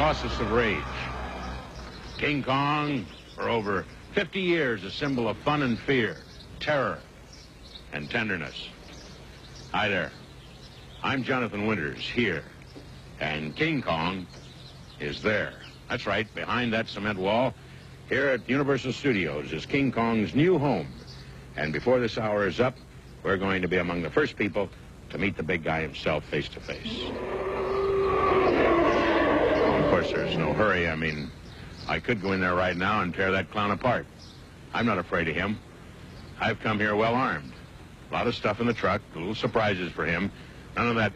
Colossus of Rage. King Kong, for over 50 years, a symbol of fun and fear, terror and tenderness. Hi there. I'm Jonathan Winters, here. And King Kong is there. That's right, behind that cement wall, here at Universal Studios is King Kong's new home. And before this hour is up, we're going to be among the first people to meet the big guy himself face to face. Of course, there's no hurry. I mean, I could go in there right now and tear that clown apart. I'm not afraid of him. I've come here well armed. A lot of stuff in the truck, little surprises for him. None of that.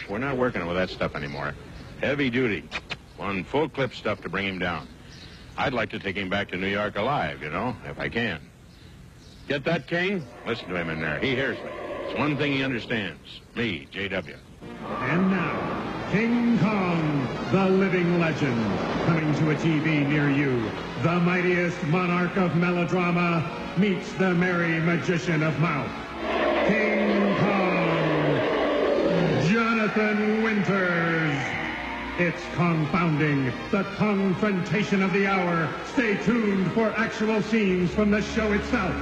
We're not working with that stuff anymore. Heavy duty. One full clip stuff to bring him down. I'd like to take him back to New York alive, you know, if I can. Get that, King? Listen to him in there. He hears me. It's one thing he understands. Me, J.W. And now, King Kong, the living legend, coming to a TV near you. The mightiest monarch of melodrama meets the merry magician of mouth. King Kong, Jonathan Winters. It's confounding, the confrontation of the hour. Stay tuned for actual scenes from the show itself.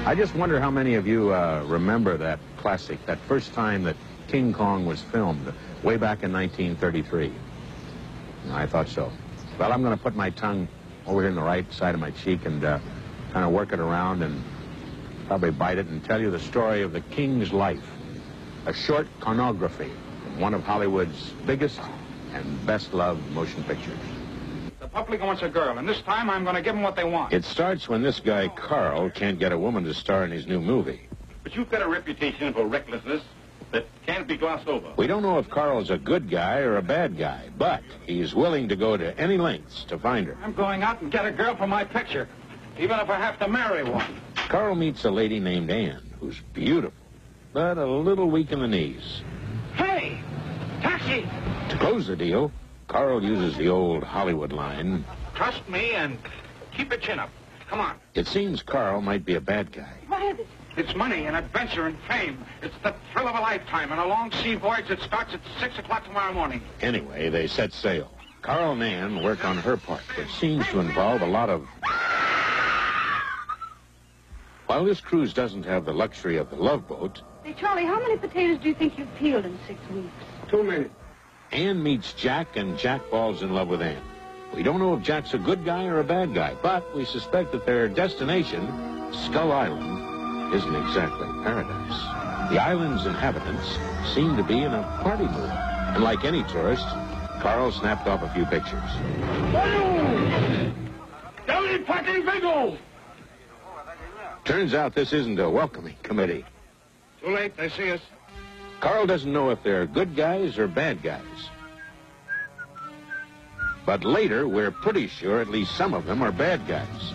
I just wonder how many of you remember that classic, that first time that King Kong was filmed, way back in 1933. I thought so. Well, I'm going to put my tongue over here on the right side of my cheek and kind of work it around and probably bite it and tell you the story of the King's life. A short chronography. One of Hollywood's biggest and best-loved motion pictures. The public wants a girl, and this time I'm going to give them what they want. It starts when this guy, Carl, can't get a woman to star in his new movie. But you've got a reputation for recklessness that can't be glossed over. We don't know if Carl's a good guy or a bad guy, but he's willing to go to any lengths to find her. I'm going out and get a girl for my picture, even if I have to marry one. Carl meets a lady named Ann, who's beautiful, but a little weak in the knees. Hey! Taxi! To close the deal, Carl uses the old Hollywood line. Trust me and keep your chin up. Come on. It seems Carl might be a bad guy. What is it? It's money and adventure and fame. It's the thrill of a lifetime and a long sea voyage that starts at 6 o'clock tomorrow morning. Anyway, they set sail. Carl and Ann work on her part, which seems to involve a lot of... While this cruise doesn't have the luxury of the Love Boat... Hey, Charlie, how many potatoes do you think you've peeled in 6 weeks? Too many. Ann meets Jack, and Jack falls in love with Ann. We don't know if Jack's a good guy or a bad guy, but we suspect that their destination, Skull Island, isn't exactly paradise. The island's inhabitants seem to be in a party mood. And like any tourist, Carl snapped off a few pictures. Turns out this isn't a welcoming committee. Too late, they see us. Carl doesn't know if they're good guys or bad guys. But later, we're pretty sure at least some of them are bad guys.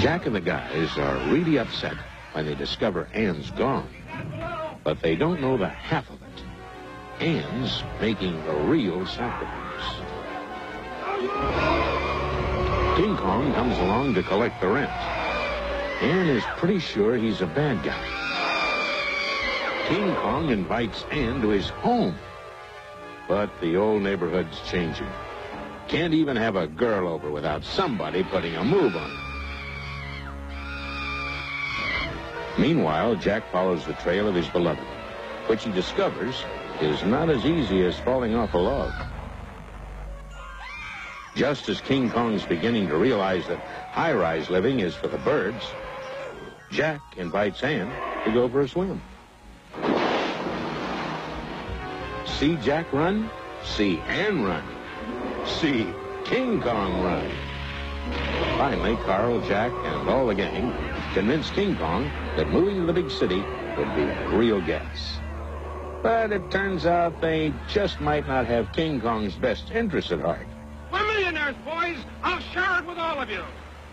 Jack and the guys are really upset when they discover Ann's gone. But they don't know the half of it. Ann's making a real sacrifice. King Kong comes along to collect the rent. Ann is pretty sure he's a bad guy. King Kong invites Ann to his home. But the old neighborhood's changing. Can't even have a girl over without somebody putting a move on her. Meanwhile, Jack follows the trail of his beloved, which he discovers is not as easy as falling off a log. Just as King Kong's beginning to realize that high-rise living is for the birds, Jack invites Ann to go for a swim. See Jack run? See Ann run. See King Kong run. Finally, Carl, Jack, and all the gang convinced King Kong that moving to the big city would be a real gas. But it turns out they just might not have King Kong's best interests at heart. We're millionaires, boys. I'll share it with all of you.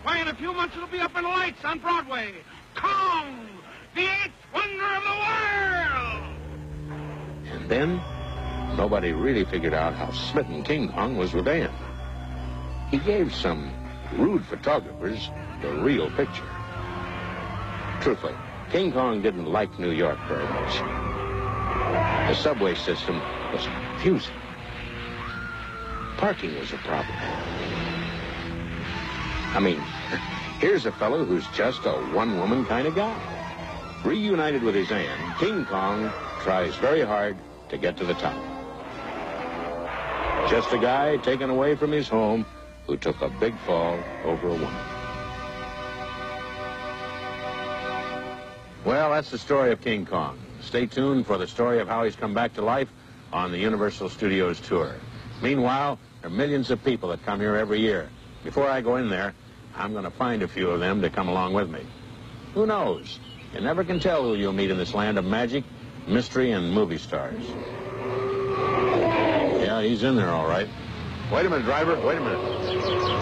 Why, in a few months it'll be up in lights on Broadway. Kong, the eighth wonder of the world! And then, nobody really figured out how smitten King Kong was with Ann. He gave some rude photographers the real picture. Truthfully, King Kong didn't like New York very much. The subway system was confusing. Parking was a problem. I mean, here's a fellow who's just a one-woman kind of guy. Reunited with his aunt, King Kong tries very hard to get to the top. Just a guy taken away from his home who took a big fall over a woman. Well, that's the story of King Kong. Stay tuned for the story of how he's come back to life on the Universal Studios tour. Meanwhile, there are millions of people that come here every year. Before I go in there, I'm going to find a few of them to come along with me. Who knows? You never can tell who you'll meet in this land of magic, mystery, and movie stars. Yeah, he's in there all right. Wait a minute, driver. Wait a minute.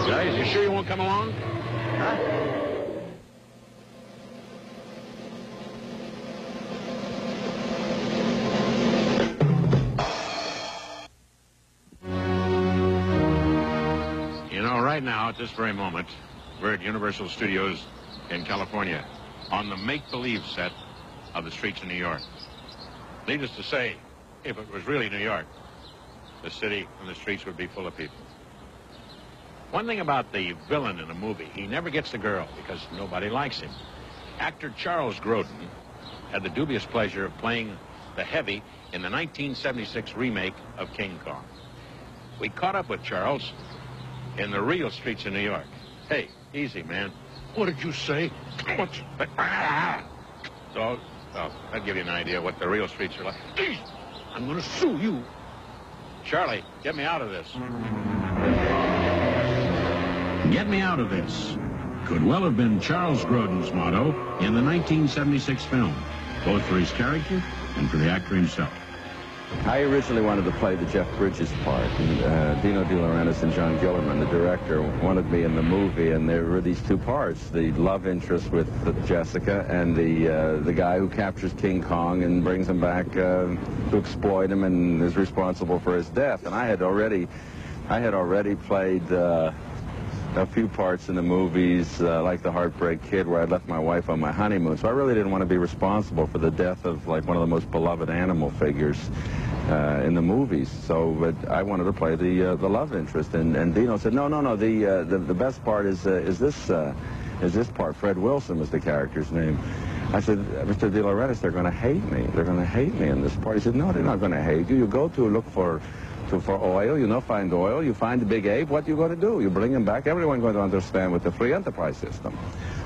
Guys, you sure you won't come along? Huh? You know, right now, at this very moment, we're at Universal Studios in California on the make-believe set of the streets of New York. Needless to say, if it was really New York, the city and the streets would be full of people. One thing about the villain in a movie, he never gets the girl because nobody likes him. Actor Charles Grodin had the dubious pleasure of playing the heavy in the 1976 remake of King Kong. We caught up with Charles in the real streets of New York. Hey, easy, man. What did you say? What's... So, that'll give you an idea what the real streets are like. I'm going to sue you. Charlie, get me out of this. Get me out of this could well have been Charles Grodin's motto in the 1976 film, both for his character and for the actor himself. I originally wanted to play the Jeff Bridges part, and Dino De Laurentiis and John Gillerman, the director, wanted me in the movie, and there were these two parts, the love interest with Jessica and the guy who captures King Kong and brings him back to exploit him and is responsible for his death. And I had already played a few parts in the movies, like The Heartbreak Kid, where I left my wife on my honeymoon. So I really didn't want to be responsible for the death of, like, one of the most beloved animal figures in the movies. So, but I wanted to play the love interest, and Dino said, no, the best part is this part. Fred Wilson was the character's name. I said, Mr. De Laurentiis, they're going to hate me. They're going to hate me in this part. He said, no, they're not going to hate you. You go to look for oil, you know, find oil, you find the big ape, what you going to do? You bring him back, everyone going to understand with the free enterprise system.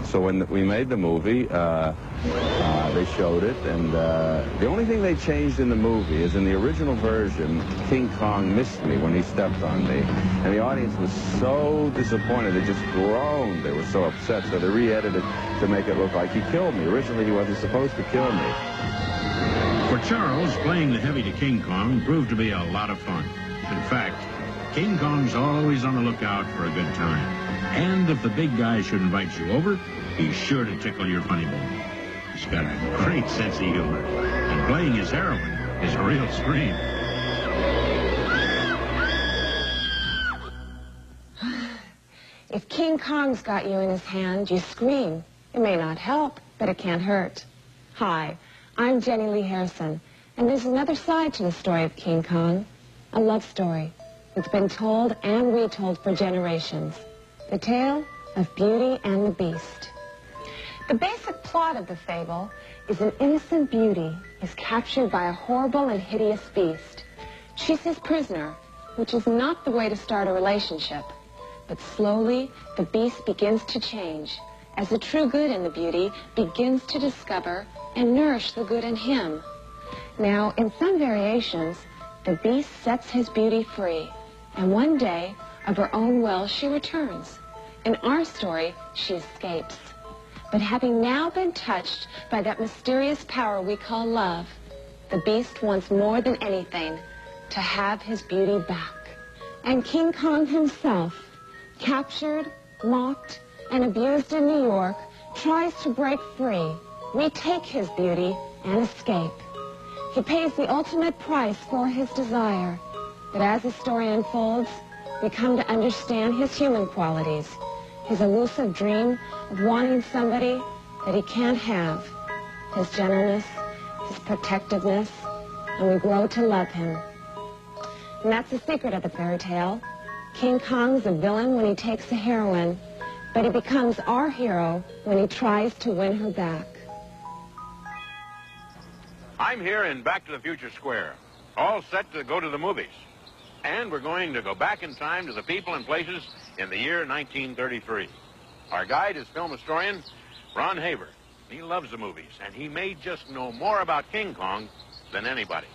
So when we made the movie, they showed it, and the only thing they changed in the movie is in the original version, King Kong missed me when he stepped on me. And the audience was so disappointed, they just groaned, they were so upset, so they re-edited to make it look like he killed me. Originally, he wasn't supposed to kill me. For Charles, playing the heavy to King Kong proved to be a lot of fun. In fact, King Kong's always on the lookout for a good time. And if the big guy should invite you over, he's sure to tickle your funny bone. He's got a great sense of humor. And playing his heroine is a real scream. If King Kong's got you in his hand, you scream. It may not help, but it can't hurt. Hi, I'm Jenny Lee Harrison, and there's another side to the story of King Kong, a love story. It's been told and retold for generations. The tale of Beauty and the Beast. The basic plot of the fable is an innocent beauty is captured by a horrible and hideous beast. She's his prisoner, which is not the way to start a relationship. But slowly, the beast begins to change, as the true good in the beauty begins to discover and nourish the good in him. Now, in some variations, the beast sets his beauty free, and one day, of her own will, she returns. In our story, she escapes. But having now been touched by that mysterious power we call love, the beast wants more than anything to have his beauty back. And King Kong himself, captured, mocked, and abused in New York, tries to break free, retake his beauty, and escape. He pays the ultimate price for his desire. But as the story unfolds, we come to understand his human qualities, his elusive dream of wanting somebody that he can't have, his gentleness, his protectiveness, and we grow to love him. And that's the secret of the fairy tale. King Kong's a villain when he takes a heroine, but he becomes our hero when he tries to win her back. I'm here in Back to the Future Square, all set to go to the movies. And we're going to go back in time to the people and places in the year 1933. Our guide is film historian Ron Haber. He loves the movies, and he may just know more about King Kong than anybody.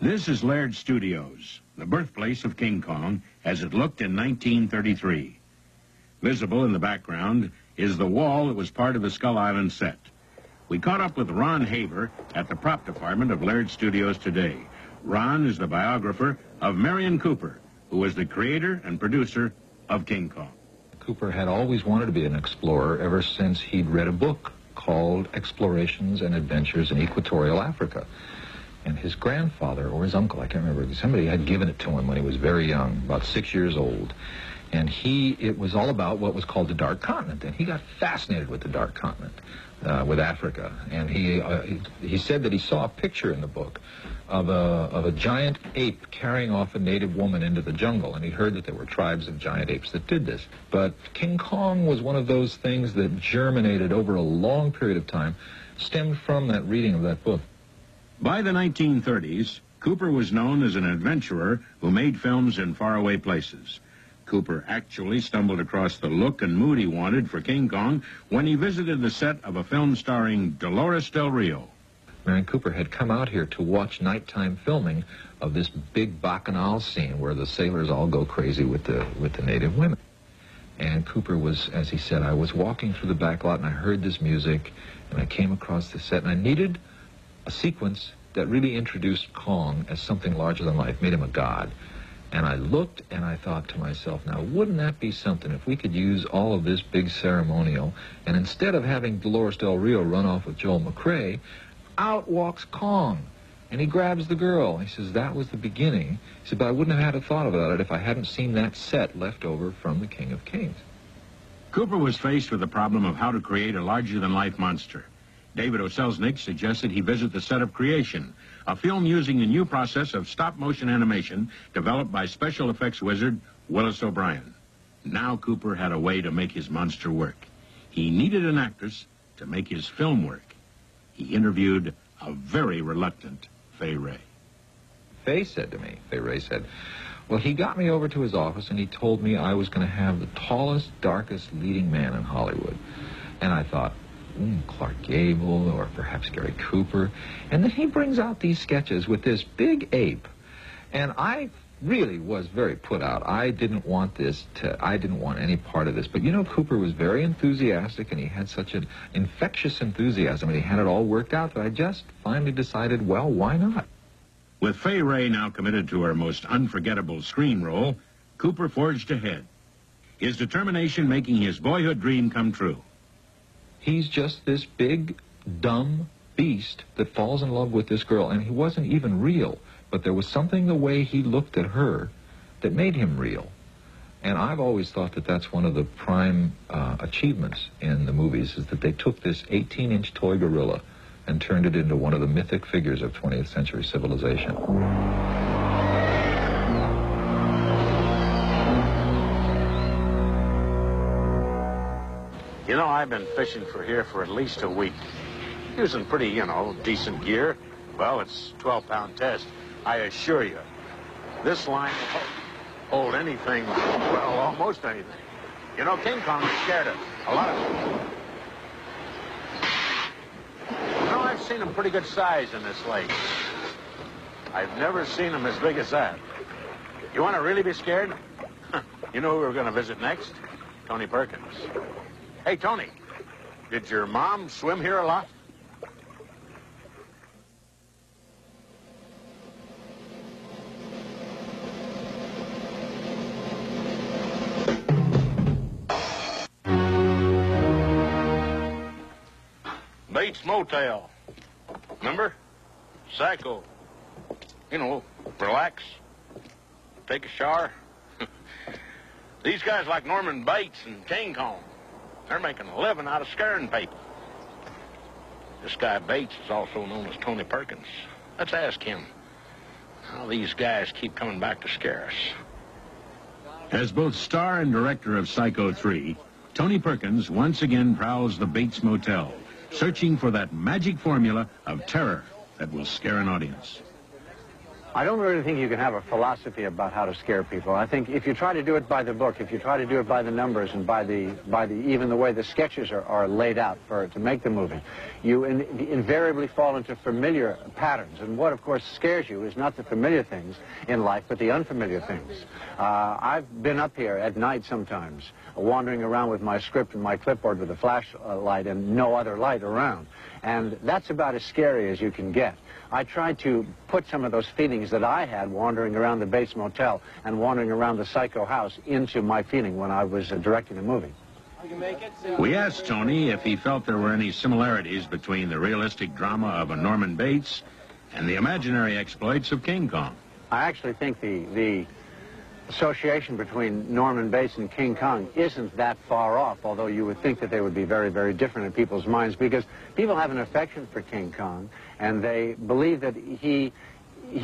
This is Laird Studios, the birthplace of King Kong as it looked in 1933. Visible in the background is the wall that was part of the Skull Island set. We caught up with Ron Haber at the prop department of Laird Studios today. Ron is the biographer of Marion Cooper, who was the creator and producer of King Kong. Cooper had always wanted to be an explorer ever since he'd read a book called Explorations and Adventures in Equatorial Africa. And his grandfather, or his uncle, I can't remember, somebody had given it to him when he was very young, about 6 years old. And it was all about what was called the Dark Continent. And he got fascinated with the Dark Continent, with Africa. And he said that he saw a picture in the book of a giant ape carrying off a native woman into the jungle. And he heard that there were tribes of giant apes that did this. But King Kong was one of those things that germinated over a long period of time, stemmed from that reading of that book. By the 1930s, Cooper was known as an adventurer who made films in faraway places. Cooper actually stumbled across the look and mood he wanted for King Kong when he visited the set of a film starring Dolores Del Rio. Marion Cooper had come out here to watch nighttime filming of this big bacchanal scene where the sailors all go crazy with the native women. And Cooper was, as he said, I was walking through the back lot and I heard this music and I came across the set and I needed a sequence that really introduced Kong as something larger than life, made him a god. And I looked and I thought to myself, now wouldn't that be something if we could use all of this big ceremonial and instead of having Dolores Del Rio run off with Joel McCrea, out walks Kong and he grabs the girl. He says, that was the beginning. He said, but I wouldn't have had a thought about it if I hadn't seen that set left over from The King of Kings. Cooper was faced with the problem of how to create a larger-than-life monster. David O. Selznick suggested he visit the set of Creation, a film using the new process of stop-motion animation developed by special effects wizard Willis O'Brien. Now Cooper had a way to make his monster work. He needed an actress to make his film work. He interviewed a very reluctant Fay Wray. Fay said to me, Fay Wray said, well, he got me over to his office and he told me I was going to have the tallest, darkest leading man in Hollywood. And I thought, Clark Gable or perhaps Gary Cooper. And then he brings out these sketches with this big ape. And I really was very put out. I didn't want any part of this. But, you know, Cooper was very enthusiastic and he had such an infectious enthusiasm and he had it all worked out that I just finally decided, well, why not? With Fay Wray now committed to her most unforgettable screen role, Cooper forged ahead, his determination making his boyhood dream come true. He's just this big, dumb beast that falls in love with this girl, and he wasn't even real, but there was something the way he looked at her that made him real. And I've always thought that that's one of the prime achievements in the movies, is that they took this 18-inch toy gorilla and turned it into one of the mythic figures of 20th century civilization. You know, I've been fishing for here for at least a week. Using pretty, decent gear. Well, it's 12-pound test. I assure you, this line will hold anything, well, almost anything. You know, King Kong is scared of a lot of people. You know, I've seen him pretty good size in this lake. I've never seen him as big as that. You want to really be scared? You know who we're going to visit next? Tony Perkins. Hey, Tony, did your mom swim here a lot? Bates Motel. Remember? Psycho. You know, relax, take a shower. These guys like Norman Bates and King Kong, they're making a living out of scaring people. This guy Bates is also known as Tony Perkins. Let's ask him how these guys keep coming back to scare us. As both star and director of Psycho 3, Tony Perkins once again prowls the Bates Motel, searching for that magic formula of terror that will scare an audience. I don't really think you can have a philosophy about how to scare people. I think if you try to do it by the book, if you try to do it by the numbers and by the even the way the sketches are laid out to make the movie, you invariably fall into familiar patterns. And what, of course, scares you is not the familiar things in life, but the unfamiliar things. I've been up here at night sometimes, wandering around with my script and my clipboard with a flashlight and no other light around. And that's about as scary as you can get. I tried to put some of those feelings that I had wandering around the Bates Motel and wandering around the Psycho house into my feeling when I was directing the movie. We asked Tony if he felt there were any similarities between the realistic drama of a Norman Bates and the imaginary exploits of King Kong. I actually think the association between Norman Bates and King Kong isn't that far off, although you would think that they would be very, very different in people's minds, because people have an affection for King Kong, and they believe that he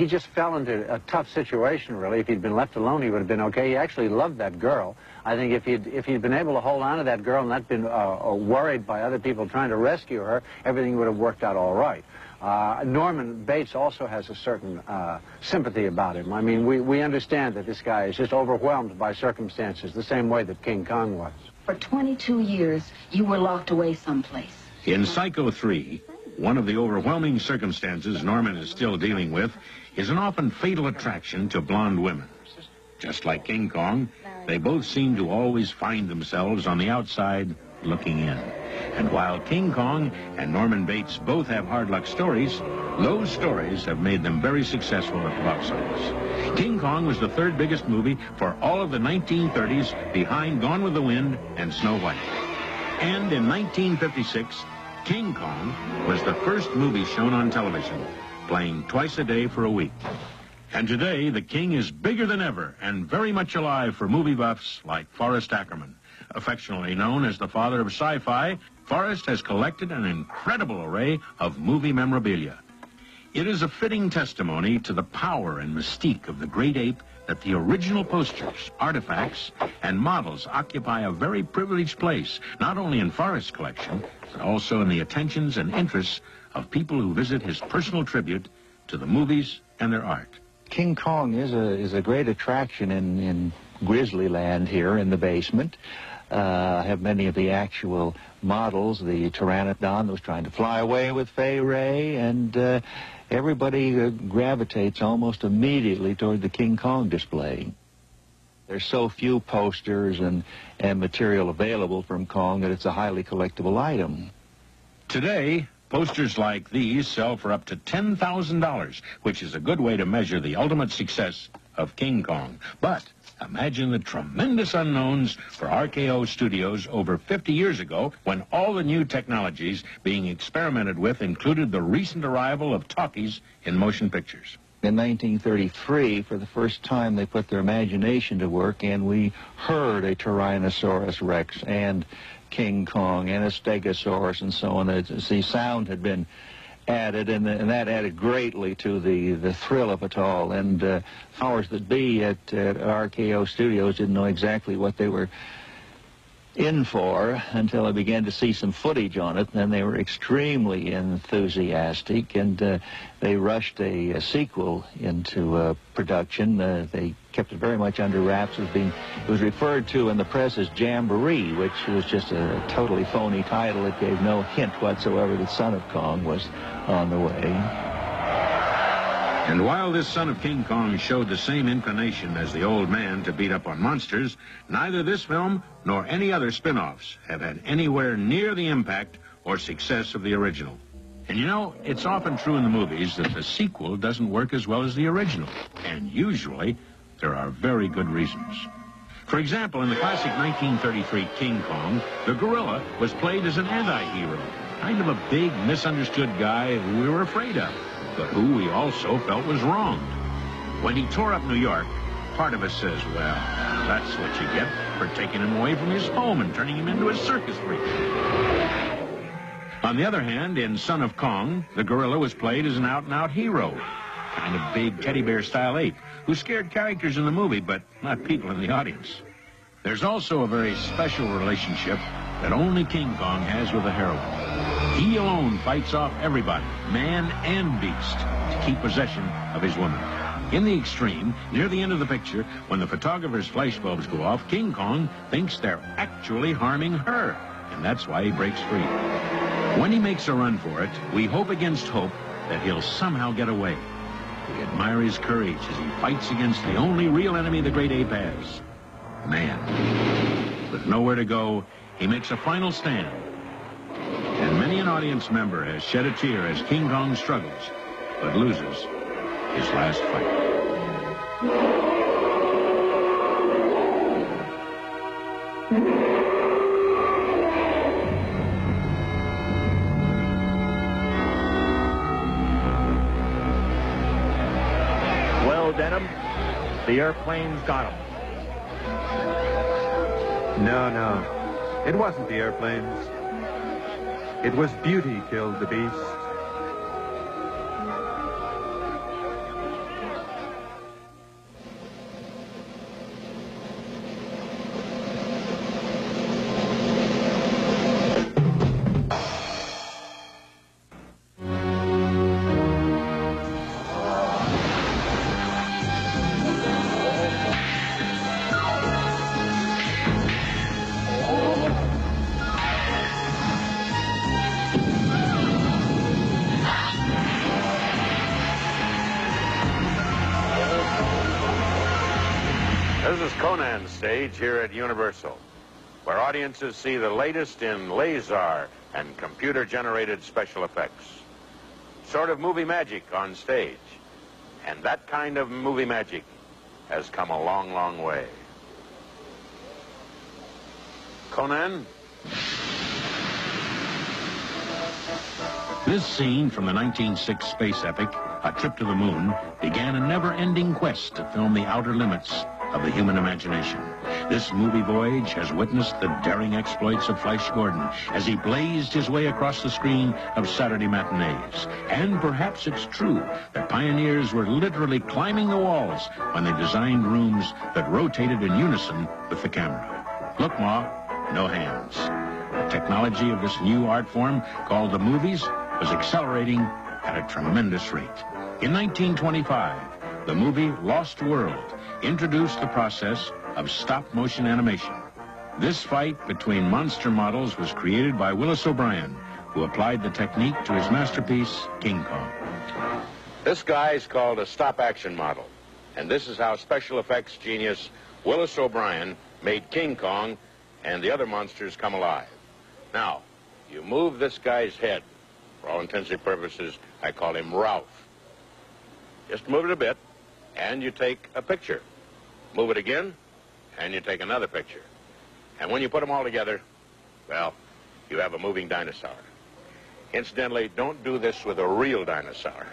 just fell into a tough situation, really. If he'd been left alone, he would have been okay. He actually loved that girl. I think if he'd been able to hold on to that girl and not been worried by other people trying to rescue her, everything would have worked out all right. Norman Bates also has a certain sympathy about him. I mean, we understand that this guy is just overwhelmed by circumstances, the same way that King Kong was. For 22 years, you were locked away someplace. In Psycho 3, one of the overwhelming circumstances Norman is still dealing with is an often fatal attraction to blonde women. Just like King Kong, they both seem to always find themselves on the outside looking in. And while King Kong and Norman Bates both have hard luck stories, those stories have made them very successful at the box office. King Kong was the third biggest movie for all of the 1930s, behind Gone with the Wind and Snow White. And in 1956, King Kong was the first movie shown on television, playing twice a day for a week. And today, the King is bigger than ever and very much alive for movie buffs like Forrest Ackerman. Affectionately known as the father of sci-fi, Forrest has collected an incredible array of movie memorabilia. It is a fitting testimony to the power and mystique of the great ape that the original posters, artifacts, and models occupy a very privileged place, not only in Forrest's collection, but also in the attentions and interests of people who visit his personal tribute to the movies and their art. King Kong is a great attraction in Grizzly Land here in the basement. I have many of the actual models, the Pteranodon that was trying to fly away with Fay Ray, and everybody gravitates almost immediately toward the King Kong display. There's so few posters and material available from Kong that it's a highly collectible item. Today, posters like these sell for up to $10,000, which is a good way to measure the ultimate success of King Kong. But imagine the tremendous unknowns for RKO Studios over 50 years ago, when all the new technologies being experimented with included the recent arrival of talkies in motion pictures. In 1933, for the first time, they put their imagination to work, and we heard a Tyrannosaurus Rex and King Kong and a Stegosaurus and so on. The sound had been added, and that added greatly to the thrill of it all. And powers that be at RKO Studios didn't know exactly what they were in for until I began to see some footage on it. Then they were extremely enthusiastic, and they rushed a sequel into production. They kept it very much under wraps. It was referred to in the press as Jamboree, which was just a totally phony title. It gave no hint whatsoever that Son of Kong was on the way. And while this son of King Kong showed the same inclination as the old man to beat up on monsters, neither this film nor any other spin-offs have had anywhere near the impact or success of the original. And you know, it's often true in the movies that the sequel doesn't work as well as the original. And usually, there are very good reasons. For example, in the classic 1933 King Kong, the gorilla was played as an anti-hero, kind of a big, misunderstood guy who we were afraid of, but who we also felt was wronged. When he tore up New York, part of us says, well, that's what you get for taking him away from his home and turning him into a circus freak. On the other hand, in Son of Kong, the gorilla was played as an out-and-out hero, kind of big teddy bear-style ape, who scared characters in the movie, but not people in the audience. There's also a very special relationship that only King Kong has with the heroine. He alone fights off everybody, man and beast, to keep possession of his woman. In the extreme, near the end of the picture, when the photographer's flashbulbs go off, King Kong thinks they're actually harming her, and that's why he breaks free. When he makes a run for it, we hope against hope that he'll somehow get away. We admire his courage as he fights against the only real enemy the great ape has, man. With nowhere to go, he makes a final stand. And many an audience member has shed a tear as King Kong struggles, but loses his last fight. Well, Denham, the airplane's got him. No. It wasn't the airplanes. It was beauty killed the beast. This is Conan's stage here at Universal, where audiences see the latest in laser and computer-generated special effects. Sort of movie magic on stage. And that kind of movie magic has come a long, long way. Conan? This scene from the 1906 space epic, A Trip to the Moon, began a never-ending quest to film the outer limits of the human imagination. This movie voyage has witnessed the daring exploits of Flash Gordon as he blazed his way across the screen of Saturday matinees. And perhaps it's true that pioneers were literally climbing the walls when they designed rooms that rotated in unison with the camera. Look, Ma, no hands. The technology of this new art form, called the movies, was accelerating at a tremendous rate. In 1925, the movie Lost World introduced the process of stop-motion animation. This fight between monster models was created by Willis O'Brien, who applied the technique to his masterpiece, King Kong. This guy's called a stop-action model, and this is how special effects genius Willis O'Brien made King Kong and the other monsters come alive. Now, you move this guy's head. For all intents and purposes, I call him Ralph. Just move it a bit, and you take a picture. Move it again, and you take another picture. And when you put them all together, well, you have a moving dinosaur. Incidentally, don't do this with a real dinosaur.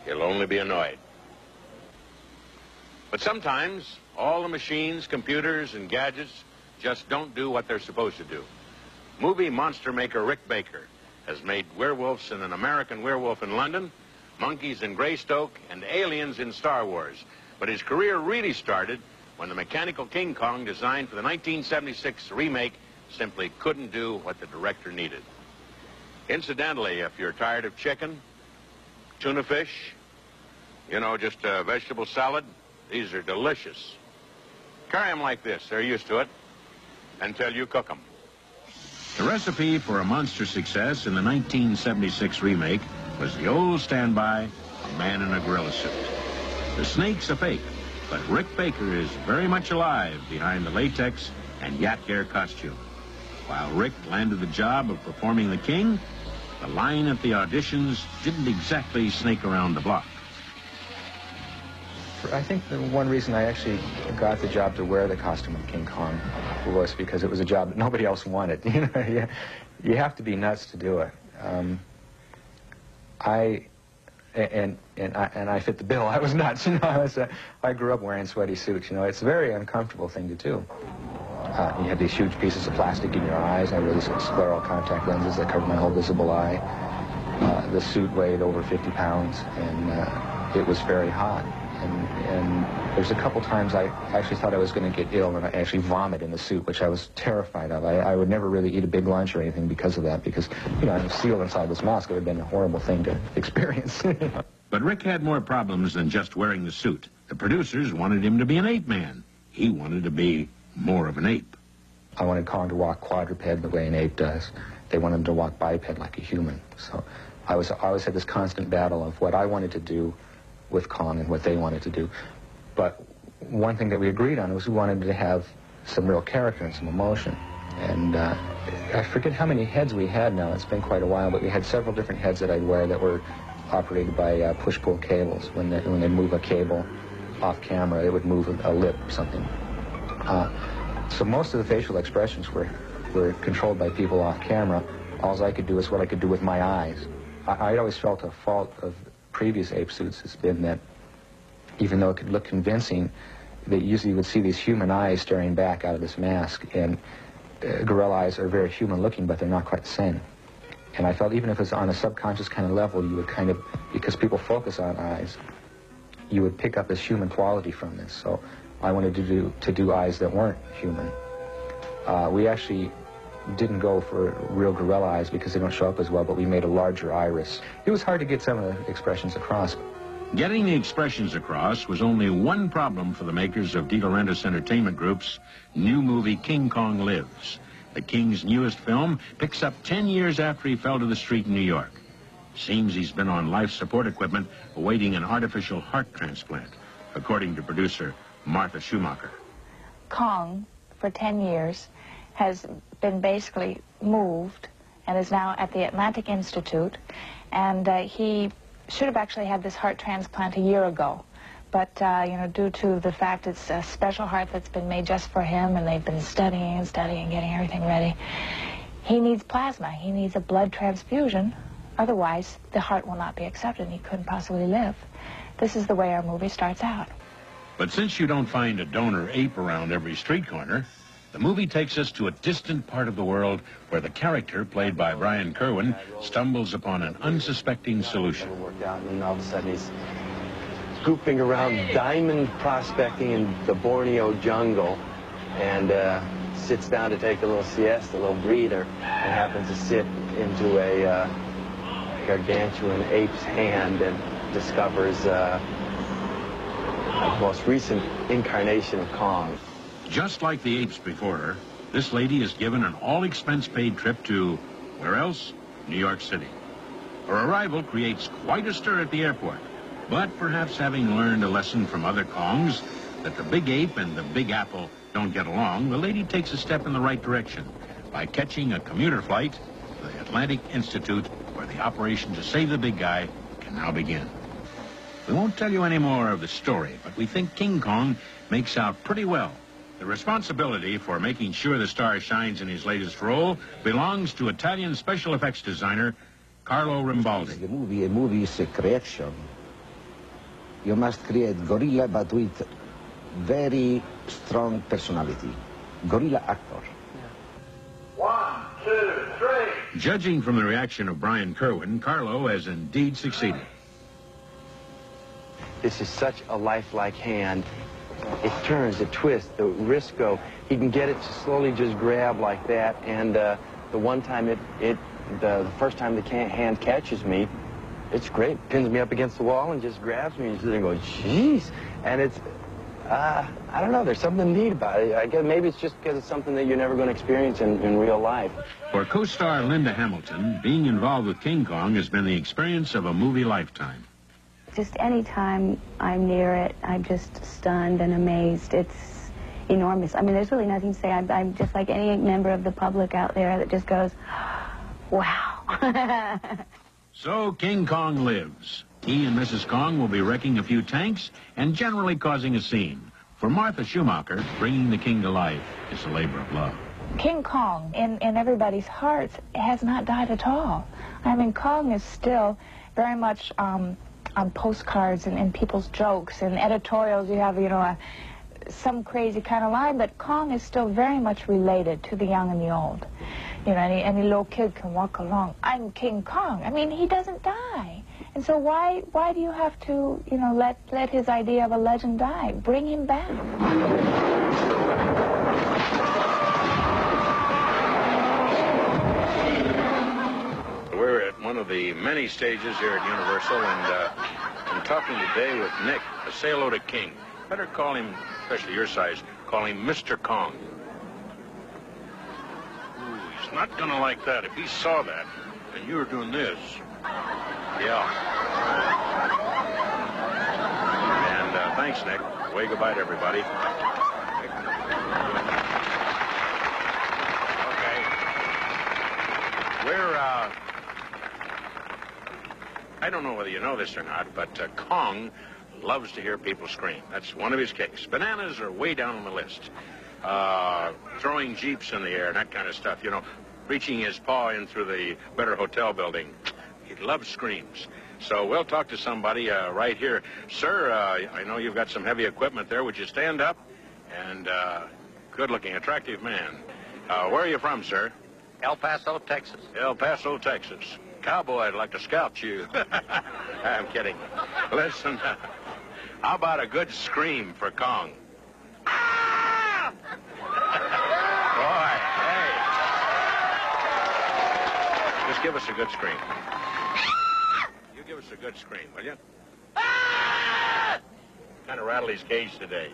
He'll only be annoyed. But sometimes, all the machines, computers, and gadgets just don't do what they're supposed to do. Movie monster maker Rick Baker has made werewolves in An American Werewolf in London, monkeys in Greystoke, and aliens in Star Wars. But his career really started when the mechanical King Kong designed for the 1976 remake simply couldn't do what the director needed. Incidentally, if you're tired of chicken, tuna fish, you know, just a vegetable salad, these are delicious. Carry them like this. They're used to it until you cook them. The recipe for a monster success in the 1976 remake was the old standby, a man in a gorilla suit. The snake's a fake, but Rick Baker is very much alive behind the latex and yak hair costume. While Rick landed the job of performing the king, the line at the auditions didn't exactly snake around the block. I think the one reason I actually got the job to wear the costume of King Kong was because it was a job that nobody else wanted. You know, you have to be nuts to do it. I fit the bill. I was nuts. You know, I grew up wearing sweaty suits. You know, it's a very uncomfortable thing to do. You had these huge pieces of plastic in your eyes. I wore these scleral contact lenses that covered my whole visible eye. The suit weighed over 50 pounds, and it was very hot. And there's a couple times I actually thought I was going to get ill, and I actually vomit in the suit, which I was terrified of. I would never really eat a big lunch or anything because of that, because, you know, I'm sealed inside this mask. It would have been a horrible thing to experience. But Rick had more problems than just wearing the suit. The producers wanted him to be an ape man. He wanted to be more of an ape. I wanted Kong to walk quadruped the way an ape does. They wanted him to walk biped like a human. So I always had this constant battle of what I wanted to do with Kong and what they wanted to do. But one thing that we agreed on was we wanted to have some real character and some emotion. And I forget how many heads we had now. It's been quite a while, but we had several different heads that I'd wear that were operated by push-pull cables. When they move a cable off camera, it would move a lip or something. So most of the facial expressions were controlled by people off camera. All I could do is what I could do with my eyes. I'd always felt a fault of previous ape suits has been that even though it could look convincing, that usually you would see these human eyes staring back out of this mask, and gorilla eyes are very human looking, but they're not quite the same. And I felt even if it's on a subconscious kind of level, you would kind of, because people focus on eyes, you would pick up this human quality from this. So I wanted to do eyes that weren't human. We actually didn't go for real gorilla eyes because they don't show up as well, but we made a larger iris. It was hard to get some of the expressions across. Getting the expressions across was only one problem for the makers of De Laurentiis Entertainment Group's new movie King Kong Lives. The King's newest film picks up 10 years after he fell to the street in New York. Seems he's been on life support equipment awaiting an artificial heart transplant, according to producer Martha Schumacher. Kong, for 10 years, has been basically moved and is now at the Atlantic Institute, and he should have actually had this heart transplant a year ago. But, you know, due to the fact it's a special heart that's been made just for him, and they've been studying and studying, getting everything ready, he needs plasma. He needs a blood transfusion. Otherwise, the heart will not be accepted, and he couldn't possibly live. This is the way our movie starts out. But since you don't find a donor ape around every street corner, the movie takes us to a distant part of the world where the character, played by Brian Kerwin, stumbles upon an unsuspecting solution. And all of a sudden he's goofing around diamond prospecting in the Borneo jungle, and sits down to take a little siesta, a little breather, and happens to sit into a gargantuan ape's hand and discovers the most recent incarnation of Kong. Just like the apes before her, this lady is given an all-expense-paid trip to, where else? New York City. Her arrival creates quite a stir at the airport. But perhaps having learned a lesson from other Kongs that the big ape and the big apple don't get along, the lady takes a step in the right direction by catching a commuter flight to the Atlantic Institute, where the operation to save the big guy can now begin. We won't tell you any more of the story, but we think King Kong makes out pretty well. The responsibility for making sure the star shines in his latest role belongs to Italian special effects designer Carlo Rimbaldi. The movie is a creation. You must create gorilla, but with very strong personality. Gorilla actor. 1, 2, 3. Judging from the reaction of Brian Kerwin, Carlo has indeed succeeded. This is such a lifelike hand. It turns, it twists, the wrist go. He can get it to slowly just grab like that, and the one time the first time the hand catches me, it's great. Pins me up against the wall and just grabs me and sitting there going, jeez. And it's, I don't know, there's something neat about it. I guess maybe it's just because it's something that you're never going to experience in real life. For co-star Linda Hamilton, being involved with King Kong has been the experience of a movie lifetime. Just any time I'm near it, I'm just stunned and amazed. It's enormous. I mean, there's really nothing to say. I'm just like any member of the public out there that just goes, wow. So King Kong lives. He and Mrs. Kong will be wrecking a few tanks and generally causing a scene. For Martha Schumacher, bringing the king to life is a labor of love. King Kong, in everybody's hearts, has not died at all. I mean, Kong is still very much on postcards and people's jokes and editorials. You have, you know, some crazy kind of line, but Kong is still very much related to the young and the old. You know, any little kid can walk along, I'm King Kong. I mean, he doesn't die. And so why do you have to, you know, let his idea of a legend die? Bring him back. We're at one of the many stages here at Universal, and I'm talking today with Nick. Say hello to King. Better call him, especially your size, call him Mr. Kong. Ooh, he's not gonna like that. If he saw that, and you were doing this, yeah. And thanks, Nick. Wave goodbye to everybody. Okay. We're, I don't know whether you know this or not, but Kong loves to hear people scream. That's one of his kicks. Bananas are way down on the list. Throwing jeeps in the air, that kind of stuff, you know, reaching his paw in through the Better Hotel building. He loves screams. So we'll talk to somebody right here. Sir, I know you've got some heavy equipment there. Would you stand up? And good-looking, attractive man. Where are you from, sir? El Paso, Texas. El Paso, Texas. Cowboy, I'd like to scout you. I'm kidding. Listen, how about a good scream for Kong? Ah! Boy, hey. Just give us a good scream. You give us a good scream, will you? Kind of rattle his cage today.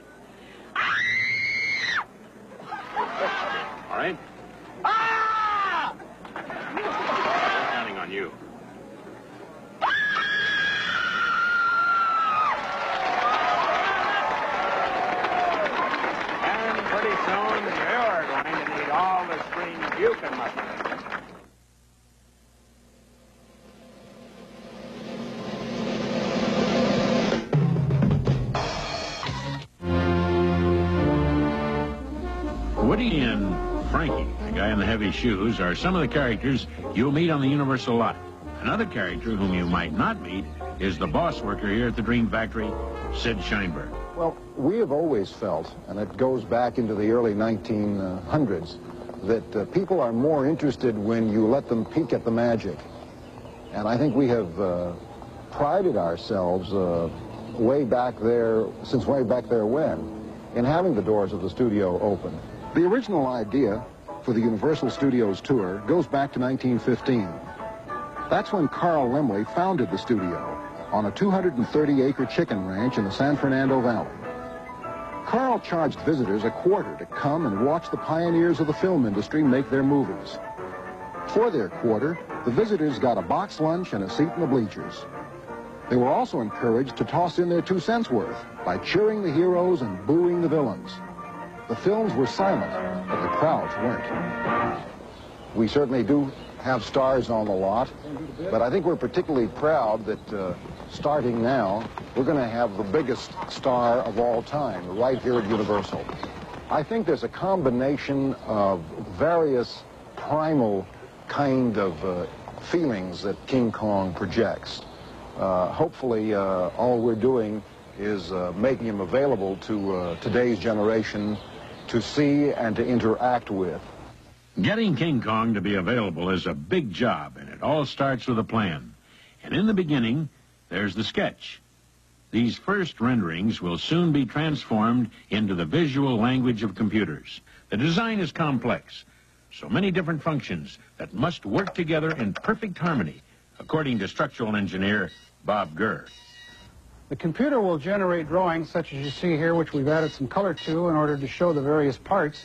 All right? We're counting on you. And pretty soon you're going to need all the screams you can muster. Woody and Frankie, the guy in the heavy shoes, are some of the characters you'll meet on the Universal lot. Another character whom you might not meet is the boss worker here at the Dream Factory, Sid Sheinberg. Well, we have always felt, and it goes back into the early 1900s, that people are more interested when you let them peek at the magic. And I think we have prided ourselves way back there, since way back there when, in having the doors of the studio open. The original idea for the Universal Studios tour goes back to 1915. That's when Carl Laemmle founded the studio on a 230-acre chicken ranch in the San Fernando Valley. Carl charged visitors a quarter to come and watch the pioneers of the film industry make their movies. For their quarter, the visitors got a box lunch and a seat in the bleachers. They were also encouraged to toss in their 2 cents worth by cheering the heroes and booing the villains. The films were silent, but the crowds weren't. We certainly do have stars on the lot, but I think we're particularly proud that starting now, we're going to have the biggest star of all time right here at Universal. I think there's a combination of various primal kind of feelings that King Kong projects. Hopefully, all we're doing is making him available to today's generation to see and to interact with. Getting King Kong to be available is a big job, and it all starts with a plan. And in the beginning, there's the sketch. These first renderings will soon be transformed into the visual language of computers. The design is complex, so many different functions that must work together in perfect harmony, according to structural engineer Bob Gurr. The computer will generate drawings such as you see here, which we've added some color to in order to show the various parts.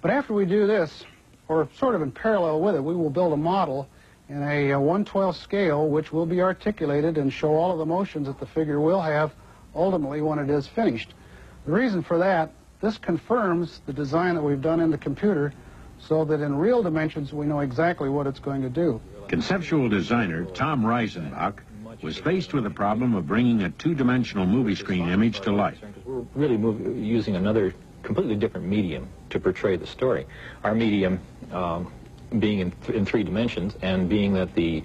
But after we do this, or sort of in parallel with it, we will build a model in a 1/12 scale, which will be articulated and show all of the motions that the figure will have ultimately when it is finished. The reason for that, this confirms the design that we've done in the computer so that in real dimensions we know exactly what it's going to do. Conceptual designer Tom Reisenbach was faced with the problem of bringing a 2-dimensional movie screen image to life. We're really using another completely different medium to portray the story. Our medium being in 3 dimensions, and being that the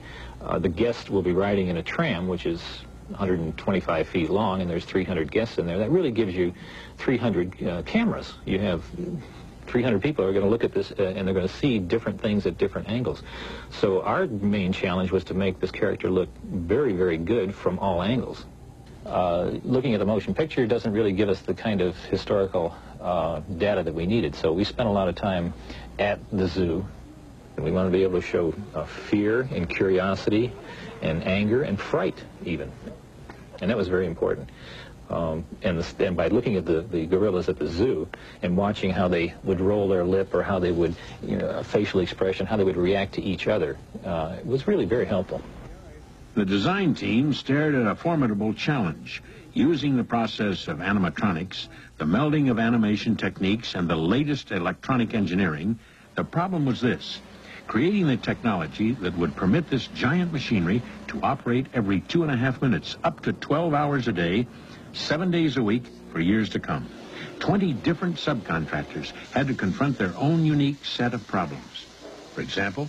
guest will be riding in a tram, which is 125 feet long and there's 300 guests in there, that really gives you 300 cameras. You have 300 people are going to look at this and they're going to see different things at different angles. So our main challenge was to make this character look very, very good from all angles. Looking at the motion picture doesn't really give us the kind of historical data that we needed. So we spent a lot of time at the zoo. And we wanted to be able to show fear and curiosity and anger and fright even. And that was very important. And by looking at the gorillas at the zoo and watching how they would roll their lip or how they would, facial expression, how they would react to each other, it was really very helpful. The design team stared at a formidable challenge. Using the process of animatronics, the melding of animation techniques, and the latest electronic engineering, the problem was this: creating the technology that would permit this giant machinery to operate every 2.5 minutes, up to 12 hours a day, 7 days a week, for years to come. 20 different subcontractors had to confront their own unique set of problems. For example,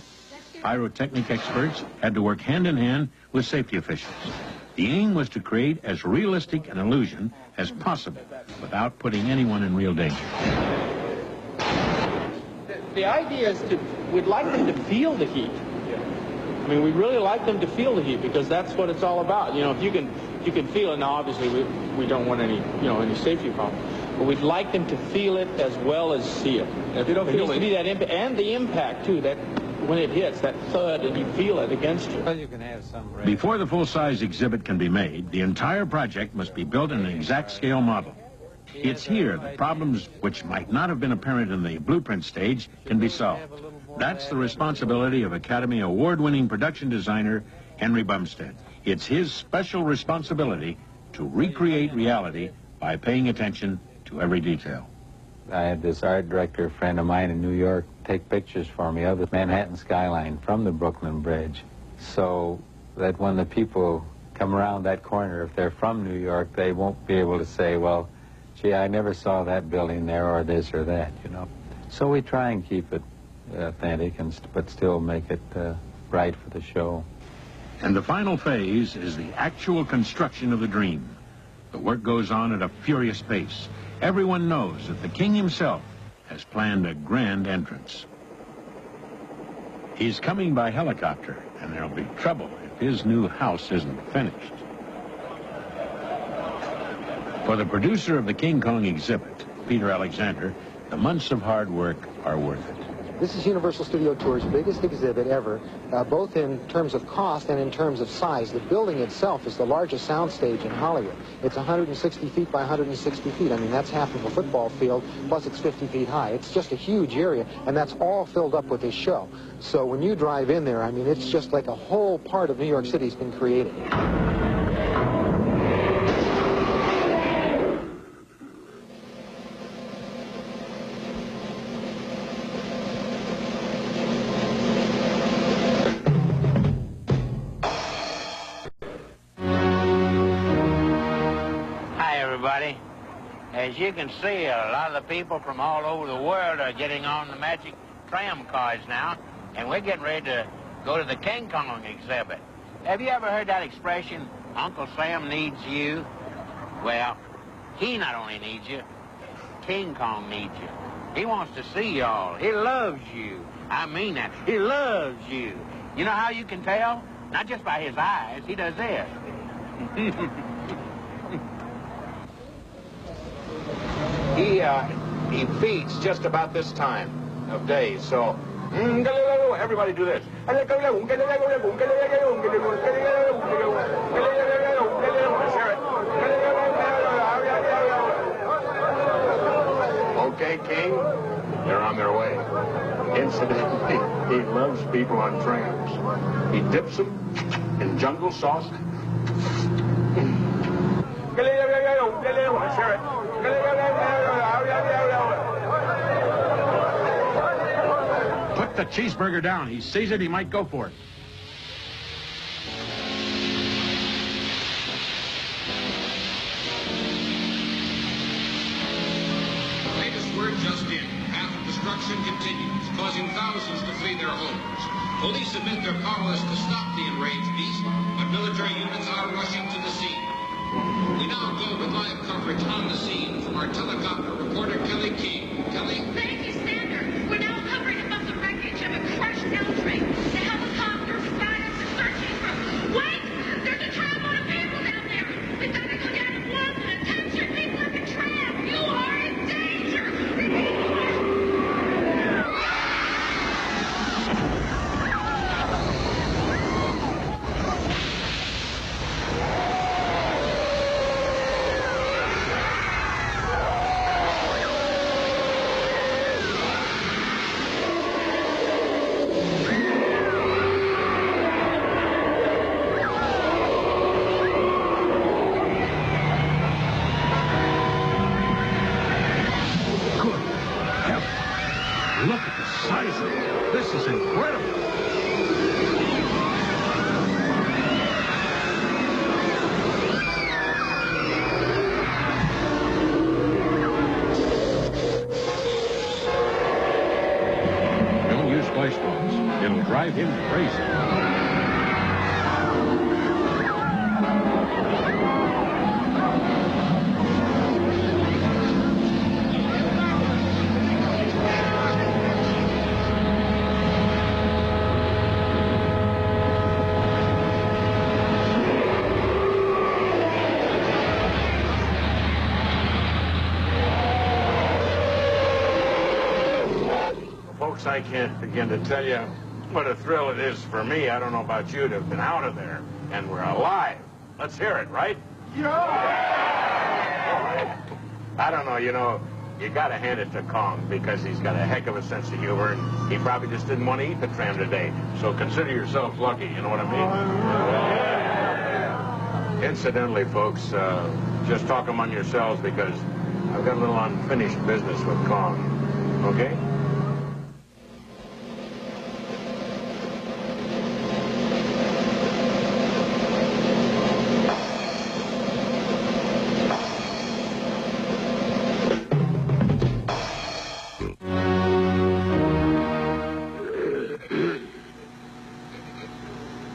pyrotechnic experts had to work hand-in-hand with safety officials. The aim was to create as realistic an illusion as possible without putting anyone in real danger. The idea is we'd like them to feel the heat. I mean, we'd really like them to feel the heat because that's what it's all about. If you can feel it. Now, obviously, we don't want any, any safety problem. But we'd like them to feel it as well as see it. If you don't feel it, needs to be that impact, and the impact too. That when it hits, that thud, and you feel it against you. Well, you can have some. Before the full-size exhibit can be made, the entire project must be built in an exact scale model. It's here that problems which might not have been apparent in the blueprint stage can be solved. That's the responsibility of Academy Award-winning production designer Henry Bumstead. It's his special responsibility to recreate reality by paying attention to every detail. I had this art director friend of mine in New York take pictures for me of the Manhattan skyline from the Brooklyn Bridge, so that when the people come around that corner, if they're from New York, they won't be able to say, well, gee, I never saw that building there or this or that, So we try and keep it authentic, but still make it right for the show. And the final phase is the actual construction of the dream. The work goes on at a furious pace. Everyone knows that the king himself has planned a grand entrance. He's coming by helicopter, and there'll be trouble if his new house isn't finished. For the producer of the King Kong exhibit, Peter Alexander, the months of hard work are worth it. This is Universal Studio Tour's biggest exhibit ever, both in terms of cost and in terms of size. The building itself is the largest soundstage in Hollywood. It's 160 feet by 160 feet. I mean, that's half of a football field, plus it's 50 feet high. It's just a huge area, and that's all filled up with this show. So when you drive in there, I mean, it's just like a whole part of New York City's been created. As you can see, a lot of the people from all over the world are getting on the magic tram cars now, and we're getting ready to go to the King Kong exhibit. Have you ever heard that expression, Uncle Sam needs you? Well, he not only needs you, King Kong needs you. He wants to see y'all. He loves you. I mean that. He loves you. You know how you can tell? Not just by his eyes. He does this. He feeds just about this time of day, so everybody do this. Okay, King, they're on their way. Incidentally, he loves people on trams. He dips them in jungle sauce. Put the cheeseburger down. He sees it, he might go for it. Latest word just in. Path of destruction continues, causing thousands to flee their homes. Police admit they're powerless to stop the enraged beast, but military units are rushing to the scene. We now go with live coverage on the scene from our telecopter reporter Kelly King. Kelly? Thank you, Sander. We're now hovering above the wreckage of a crushed L train. The helicopters, pilots are searching for... Wait! There's a tramload of people down there! We've got to go down at once and attention people on the tram! You are in danger! Look at the size of it. This is incredible. Don't use splash bombs. It'll drive him crazy. Folks, I can't begin to tell you what a thrill it is for me. I don't know about you to have been out of there, and we're alive. Let's hear it, right? Yeah! I don't know, you know, you gotta hand it to Kong because he's got a heck of a sense of humor, and he probably just didn't want to eat the tram today. So consider yourself lucky, you know what I mean? Incidentally, folks, just talk among yourselves because I've got a little unfinished business with Kong, okay?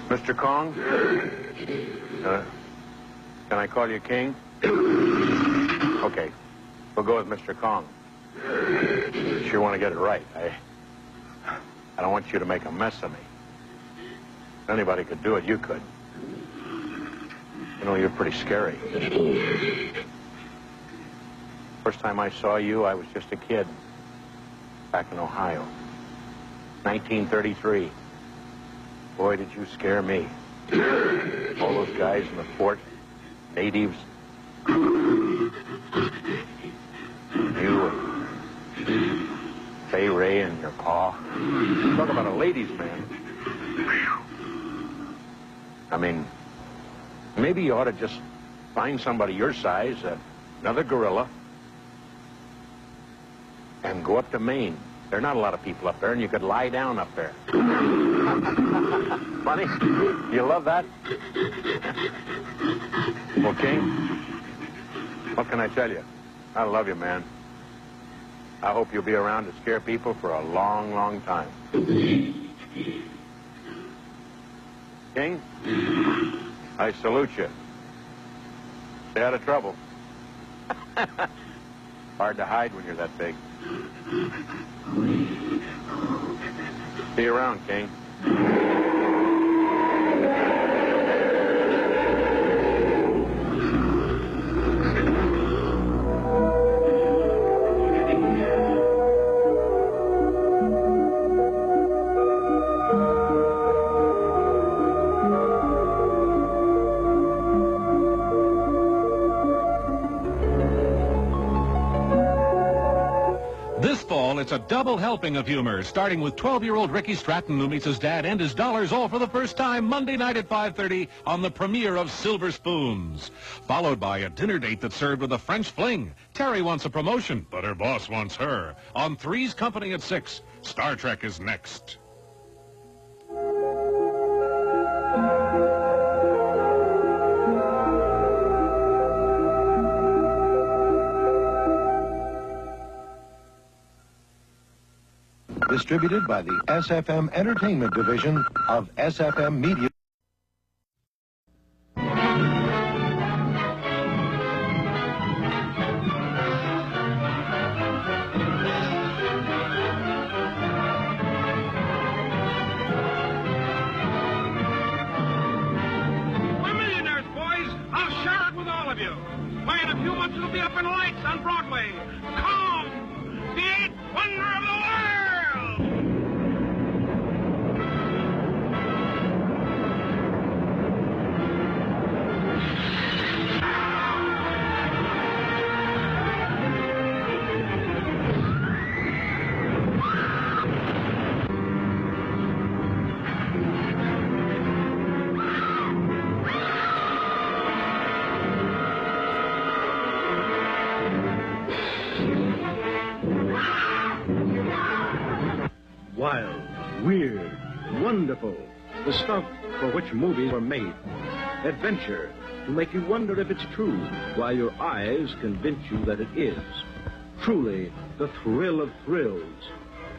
Mr. Kong? Can I call you King? Okay. We'll go with Mr. Kong. You sure want to get it right. I don't want you to make a mess of me. If anybody could do it, you could. You know, you're pretty scary. First time I saw you, I was just a kid. Back in Ohio. 1933. Boy, did you scare me. All those guys in the fort, natives. You and Fay Ray and your pa. Talk about a ladies' man. I mean, maybe you ought to just find somebody your size, another gorilla, and go up to Maine. There are not a lot of people up there, and you could lie down up there. Funny? You love that? Well, King, what can I tell you? I love you, man. I hope you'll be around to scare people for a long, long time. King, I salute you. Stay out of trouble. Hard to hide when you're that big. See you around, King. This fall, it's a double helping of humor, starting with 12-year-old Ricky Stratton, who meets his dad and his dollars all for the first time Monday night at 5:30 on the premiere of Silver Spoons. Followed by a dinner date that's served with a French fling. Terry wants a promotion, but her boss wants her. On Three's Company at 6, Star Trek is next. This distributed by the SFM Entertainment Division of SFM Media. We're millionaires, boys. I'll share it with all of you. Why, in a few months it'll be up in lights on Broadway. Kong, the eighth wonder of the world! Wild, weird, wonderful. The stuff for which movies were made. Adventure to make you wonder if it's true, while your eyes convince you that it is. Truly, the thrill of thrills.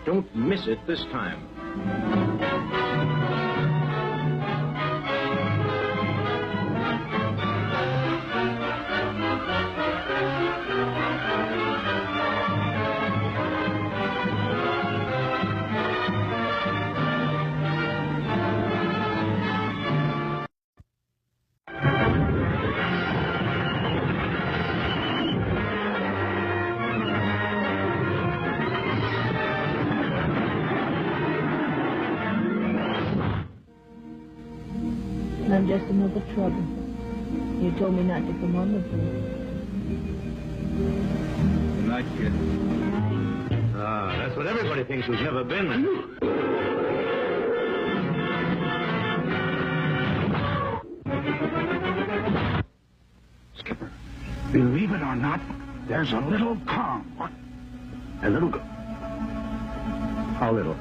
Don't miss it this time. I'm just another trouble. You told me not to come on with you. Good night, kid. Ah, that's what everybody thinks who's never been there. Skipper, believe it or not, there's a little Kong. What? A little How little?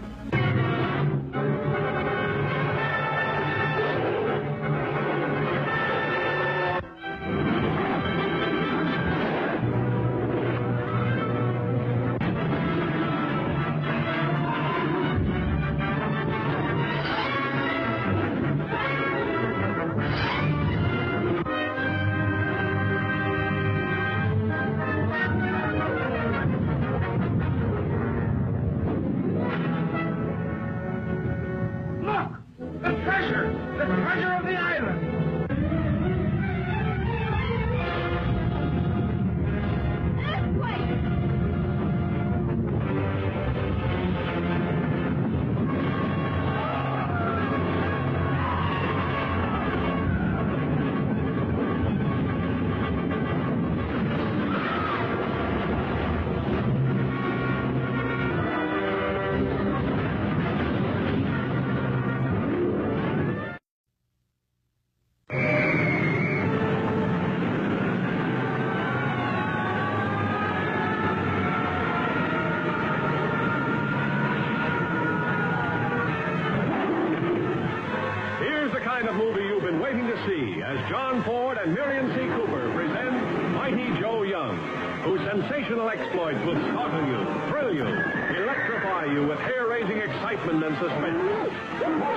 As John Ford and Miriam C. Cooper present Mighty Joe Young, whose sensational exploits will startle you, thrill you, electrify you with hair-raising excitement and suspense.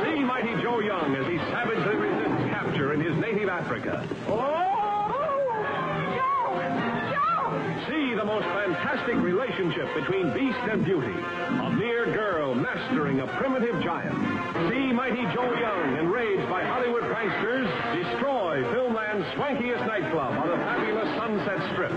See Mighty Joe Young as he savagely resists capture in his native Africa. See the most fantastic relationship between beast and beauty. A mere girl mastering a primitive giant. See Mighty Joe Young, enraged by Hollywood pranksters, destroy Filmland's swankiest nightclub on the fabulous Sunset Strip.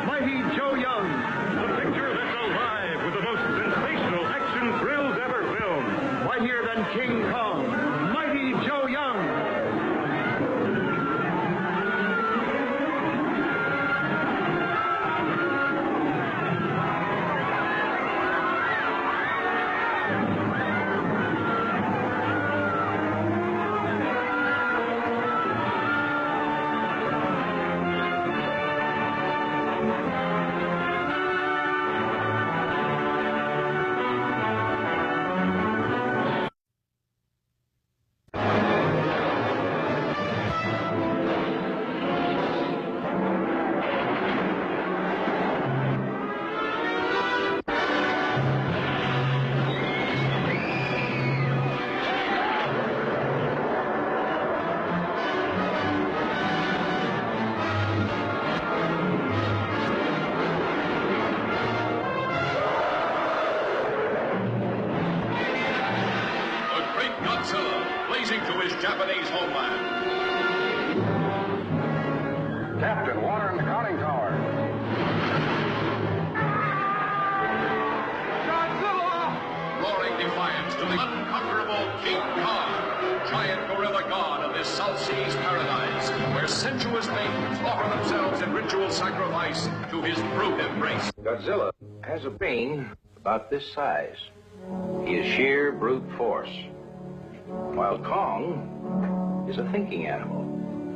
Mighty Joe Young, the picture that's alive with the most sensational action thrills ever filmed. Mightier than King Kong. Mighty Joe Young. Japanese homeland. Captain, water in the conning tower. Roaring defiance to the unconquerable King Kong, giant gorilla god of this South Seas paradise, where sensuous maidens offer themselves in ritual sacrifice to his brute embrace. Godzilla has a brain about this size. He is sheer brute force, while Kong is a thinking animal.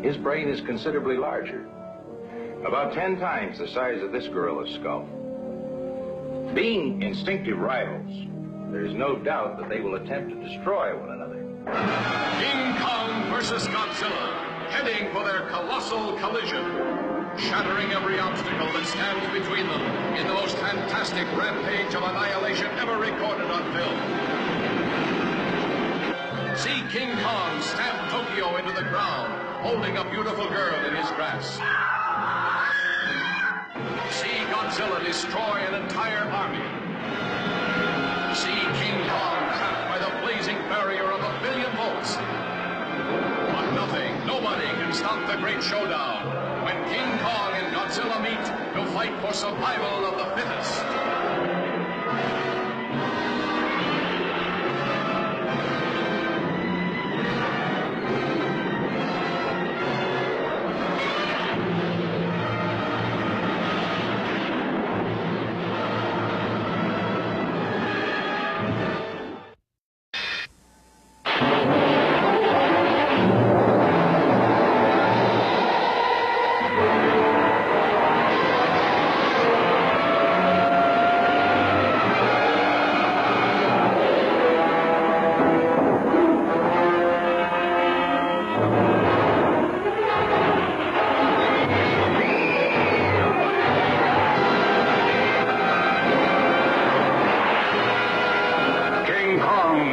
His brain is considerably larger, about 10 times the size of this gorilla's skull. Being instinctive rivals, there is no doubt that they will attempt to destroy one another. King Kong versus Godzilla, heading for their colossal collision, shattering every obstacle that stands between them in the most fantastic rampage of annihilation ever recorded on film. See King Kong stamp Tokyo into the ground, holding a beautiful girl in his grasp. See Godzilla destroy an entire army. See King Kong trapped by the blazing barrier of 1 billion volts. But nothing, nobody can stop the great showdown when King Kong and Godzilla meet to fight for survival of the fittest.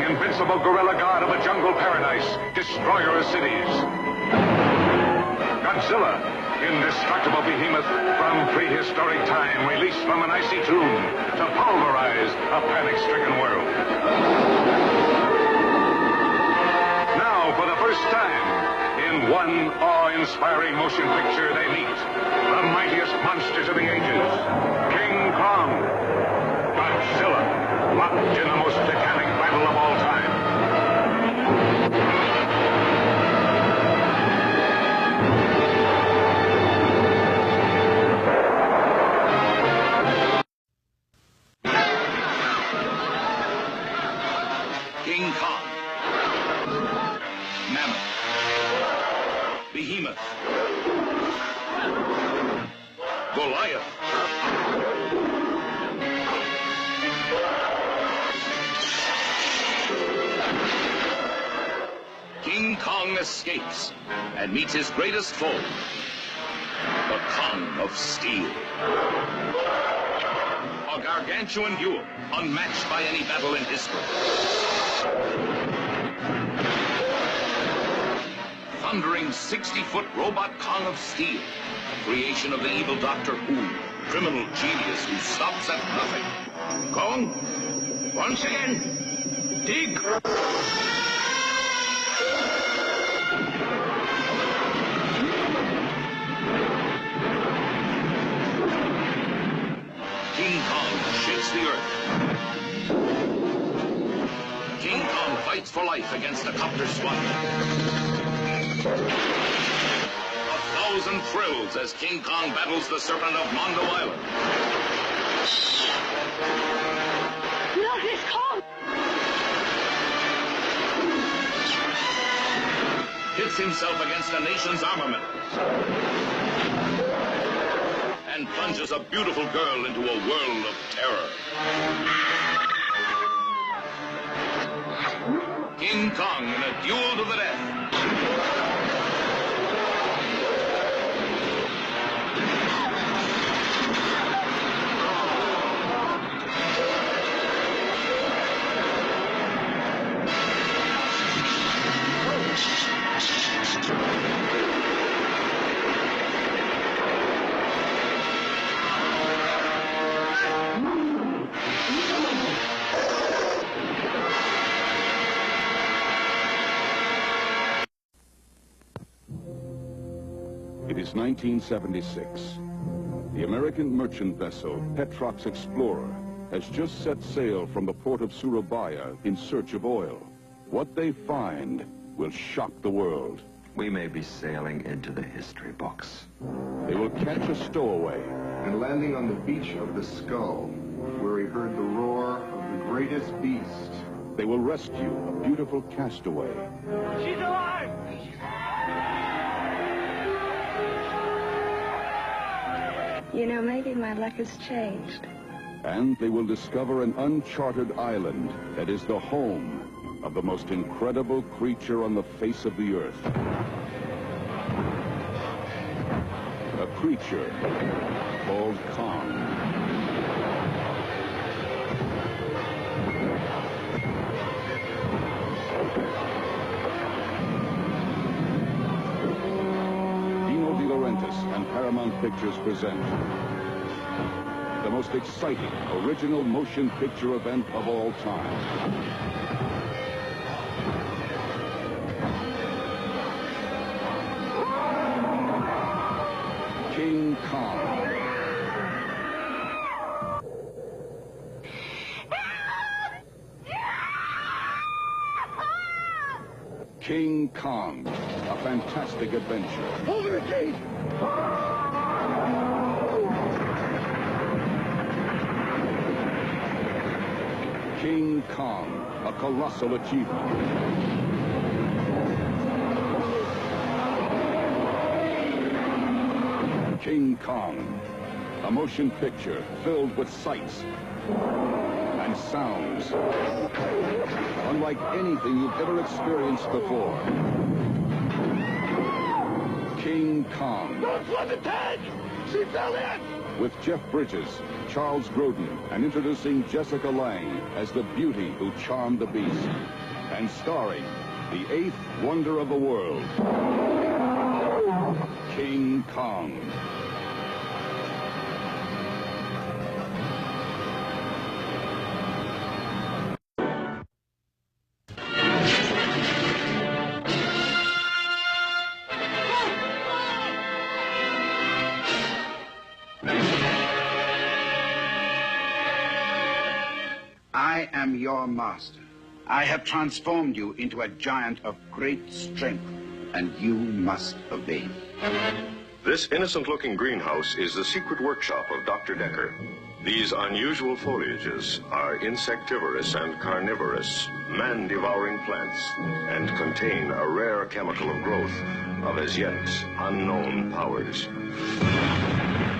Invincible gorilla god of the jungle paradise, destroyer of cities. Godzilla, indestructible behemoth from prehistoric time, released from an icy tomb to pulverize a panic-stricken world. Now, for the first time, in one awe-inspiring motion picture, they meet the mightiest monsters of the ages, King Kong, Godzilla, locked in the most titanic battle of all time. King Kong, Mammoth, Behemoth, Goliath, King Kong escapes and meets his greatest foe, the Kong of Steel. A gargantuan duel, unmatched by any battle in history. Thundering 60-foot robot Kong of Steel, creation of the evil Doctor Who, criminal genius who stops at nothing. Kong, once again, dig! King Kong shakes the earth. King Kong fights for life against a copter squadron. 1,000 thrills as King Kong battles the serpent of Mondo Island. No, it's Kong! Hits himself against a nation's armament. And plunges a beautiful girl into a world of terror. King Kong in a duel to the death. is 1976. The American merchant vessel Petrox Explorer has just set sail from the port of Surabaya in search of oil. What they find will shock the world. We may be sailing into the history books. They will catch a stowaway. And landing on the beach of the Skull, where he heard the roar of the greatest beast. They will rescue a beautiful castaway. She's alive! You know, maybe my luck has changed. And they will discover an uncharted island that is the home of the most incredible creature on the face of the earth. A creature called Kong. Dino De Laurentiis and Paramount Pictures present the most exciting original motion picture event of all time. King Kong. King Kong, a fantastic adventure. Over the gate! King Kong, a colossal achievement. King Kong, a motion picture filled with sights and sounds unlike anything you've ever experienced before. King Kong. Don't flood the tank! She fell in! With Jeff Bridges, Charles Grodin, and introducing Jessica Lange as the beauty who charmed the beast, and starring the eighth wonder of the world, King Kong. I am your master. I have transformed you into a giant of great strength, and you must obey me. This innocent-looking greenhouse is the secret workshop of Dr. Decker. These unusual foliages are insectivorous and carnivorous, man-devouring plants, and contain a rare chemical of growth of as yet unknown powers.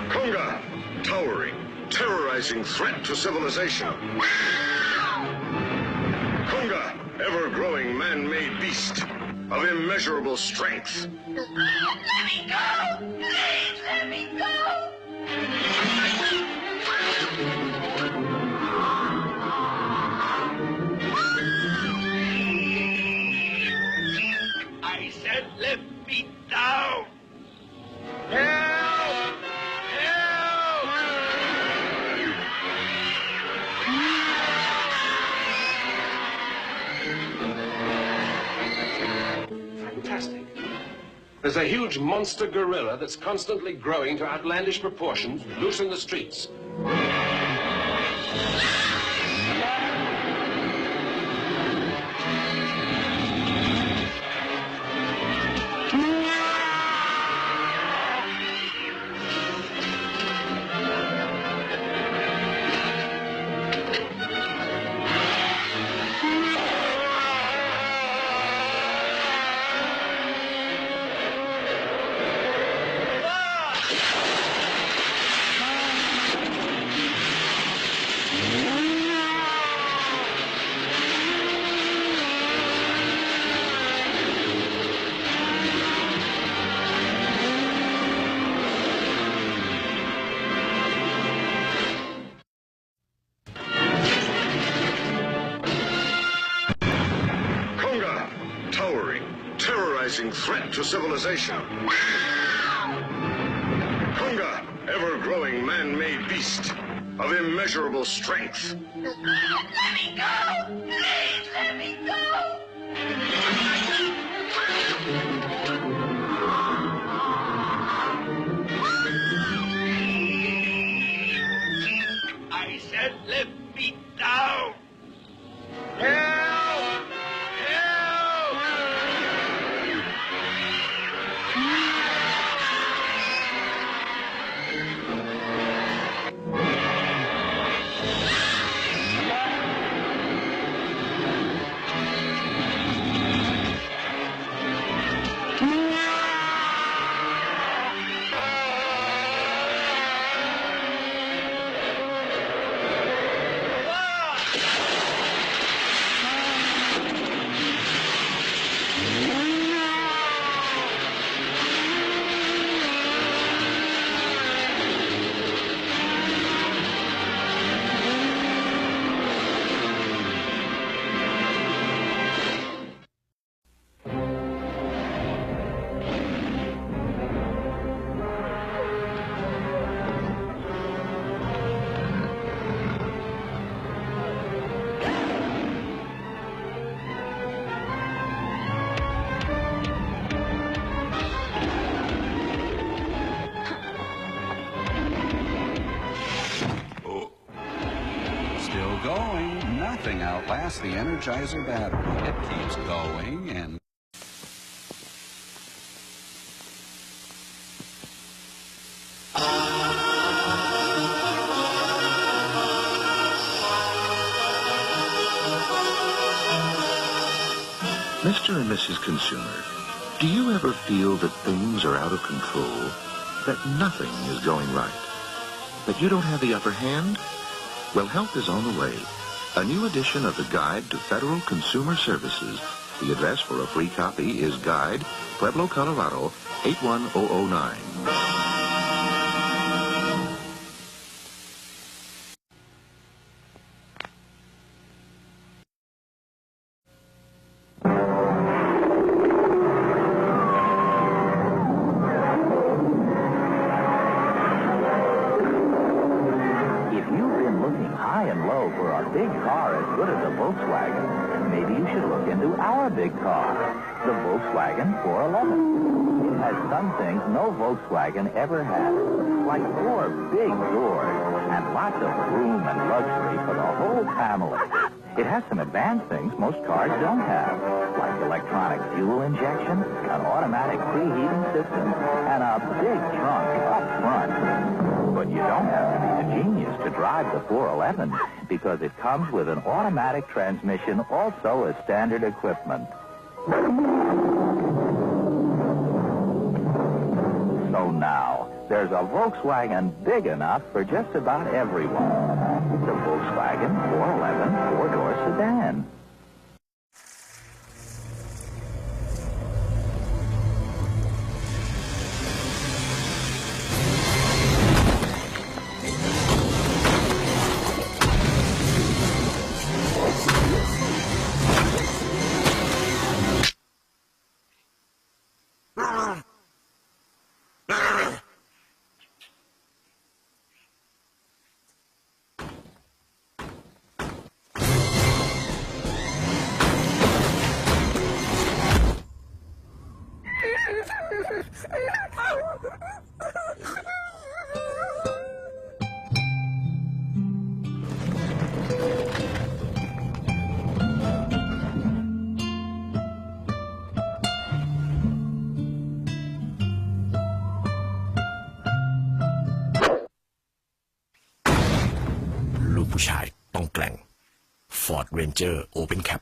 Konga, towering, terrorizing threat to civilization. Konga, ever-growing man-made beast of immeasurable strength. Let me go! Please let me go! I said let me down! Help! Help! Fantastic. There's a huge monster gorilla that's constantly growing to outlandish proportions, loose in the streets. Threat to civilization. Konga, ever-growing man-made beast of immeasurable strength. Let me go! Please let me go! I said let me down! Help! Still going. Nothing outlasts the Energizer battery. It keeps going and... Mr. and Mrs. Consumer, do you ever feel that things are out of control? That nothing is going right? That you don't have the upper hand? Well, help is on the way. A new edition of the Guide to Federal Consumer Services. The address for a free copy is Guide, Pueblo, Colorado, 81009. For a big car as good as a Volkswagen, maybe you should look into our big car, the Volkswagen 411. It has some things no Volkswagen ever had, like 4 big doors and lots of room and luxury for the whole family. It has some advanced things most cars don't have, like electronic fuel injection, an automatic preheating system, and a big trunk up front. But you don't have to be a genius to drive the 411 because it comes with an automatic transmission also as standard equipment. So now, there's a Volkswagen big enough for just about everyone. The Volkswagen 411 4-door sedan. Ford Ranger Open Cap